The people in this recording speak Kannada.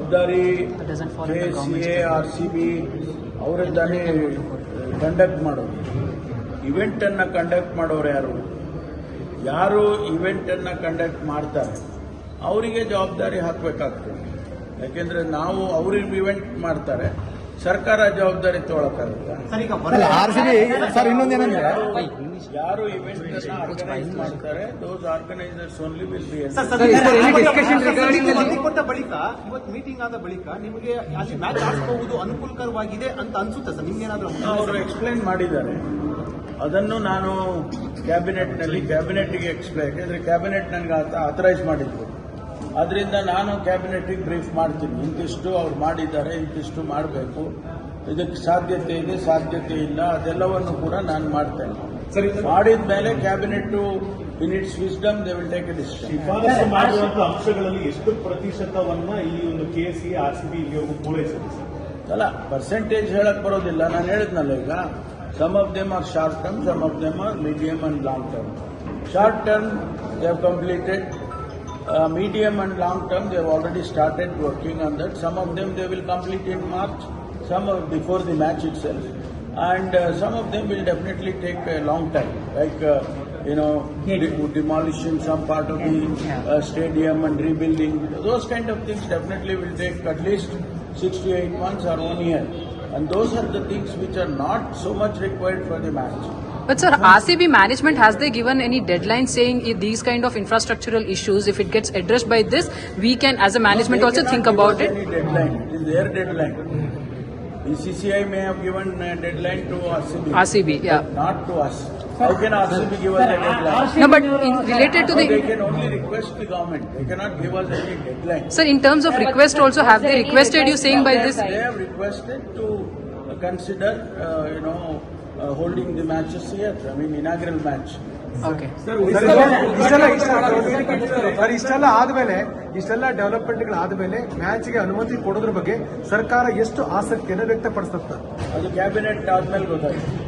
ಜವಾಬ್ದಾರಿ KCA RCB ಅವರಿದ್ದಾನೆ ಕಂಡಕ್ಟ್ ಮಾಡೋದು. ಇವೆಂಟನ್ನು ಕಂಡಕ್ಟ್ ಮಾಡೋರು ಯಾರು ಇವೆಂಟನ್ನು ಕಂಡಕ್ಟ್ ಮಾಡ್ತಾರೆ ಅವರಿಗೆ ಜವಾಬ್ದಾರಿ ಹಾಕಬೇಕಾಗ್ತದೆ. ಯಾಕೆಂದ್ರೆ ನಾವು ಅವ್ರಿಗೆ ಇವೆಂಟ್ ಮಾಡ್ತಾರೆ, ಸರ್ಕಾರ ಜವಾಬ್ದಾರಿ ತಗೊಳಕ್ಕಾಗುತ್ತೆ. ಸರ್ ಇನ್ನೊಂದೇನಂದ್ರೆ ಯಾರು ಇವೆಂಟ್ ಅನ್ನ ಆರ್ಗನೈಸ್ ಮಾಡ್ತಾರೆ ದೋಸ್ ಆರ್ಗನೈಸರ್ಸ್ ಓನ್ಲಿ ವಿಲ್ ಬಿ ಕೊಟ್ಟ ಬಳಿಕ ಇವತ್ತು ಮೀಟಿಂಗ್ ಆದ ಬಳಿಕ ನಿಮಗೆ ಅಲ್ಲಿ ಮ್ಯಾಚ್ ಆಡಿಸಬಹುದು ಅನುಕೂಲಕರವಾಗಿದೆ ಅಂತ ಅನ್ಸುತ್ತೆ ಸರ್ ನಿಮ್ಗೇನಾದ್ರೂ? ಅವರು ಎಕ್ಸ್ಪ್ಲೈನ್ ಮಾಡಿದ್ದಾರೆ, ಅದನ್ನು ನಾನು ಕ್ಯಾಬಿನೆಟ್ಗೆ ಎಕ್ಸ್ಪ್ಲೈನ್, ಯಾಕೆಂದ್ರೆ ಕ್ಯಾಬಿನೆಟ್ ನನಗೆ ಆಥರೈಸ್ ಮಾಡಿದ್ರು. ಅದರಿಂದ ನಾನು ಕ್ಯಾಬಿನೆಟ್ಗೆ ಬ್ರೀಫ್ ಮಾಡ್ತೀನಿ, ಇಂತಿಷ್ಟು ಅವ್ರು ಮಾಡಿದ್ದಾರೆ, ಇಂತಿಷ್ಟು ಮಾಡಬೇಕು, ಇದಕ್ಕೆ ಸಾಧ್ಯತೆ ಇದೆ, ಸಾಧ್ಯತೆ ಇಲ್ಲ, ಅದೆಲ್ಲವನ್ನು ಕೂಡ ನಾನು ಮಾಡ್ತೇನೆ. ಮಾಡಿದ ಮೇಲೆ cabinet in its wisdom they will take A decision. ಶಿಫಾರಸು ಮಾಡುವಂತಹ ಅಂಶಗಳಲ್ಲಿ ಎಷ್ಟು ಪ್ರತಿಶತವನ್ನ ಈ ಒಂದು KCA RCB ಇಲ್ಲಿವರೆಗೂ ಪೂರೈಸಿದೆ ಸರ್? ಅಲ್ಲ, ಪರ್ಸೆಂಟೇಜ್ ಹೇಳಕ್ ಬರೋದಿಲ್ಲ. ನಾನು ಹೇಳಿದ್ನಲ್ಲ ಈಗ, some of them are short term, some of them are medium and long term. Short term they have completed, medium and long term they have already started working on that. Some of them they will complete in March, some before the match itself, and some of them will definitely take a long time, like demolishing some part of the stadium and rebuilding. Those kind of things definitely will take at least 6 to 8 months or 1 year. And those are the things which are not so much required for the match. But sir, RCB management, has they given any deadline saying if these kind of infrastructural issues, if it gets addressed by this, we can as a management also think about it? Any deadline. It is their deadline. BCCI may have given a deadline to RCB. Yeah. But not to us. How can RCB give us a deadline? No, but related to They can only request the government. They cannot give us any deadline. Sir, in terms of request also, have they requested you saying by this? They have requested to consider, holding the matches here. I mean, inaugural match. Okay. ಇಷ್ಟೆಲ್ಲ ಡೆವಲಪ್ಮೆಂಟ್ಗಳು ಆದ್ಮೇಲೆ ಮ್ಯಾಚ್ಗೆ ಅನುಮತಿ ಕೊಡೋದ್ರ ಬಗ್ಗೆ ಸರ್ಕಾರ ಎಷ್ಟು ಆಸಕ್ತಿಯನ್ನು ವ್ಯಕ್ತಪಡಿಸುತ್ತೆ? ಅದು ಕ್ಯಾಬಿನೆಟ್ ಆದ್ಮೇಲೆ ಗೊತ್ತಾಯ್ತು.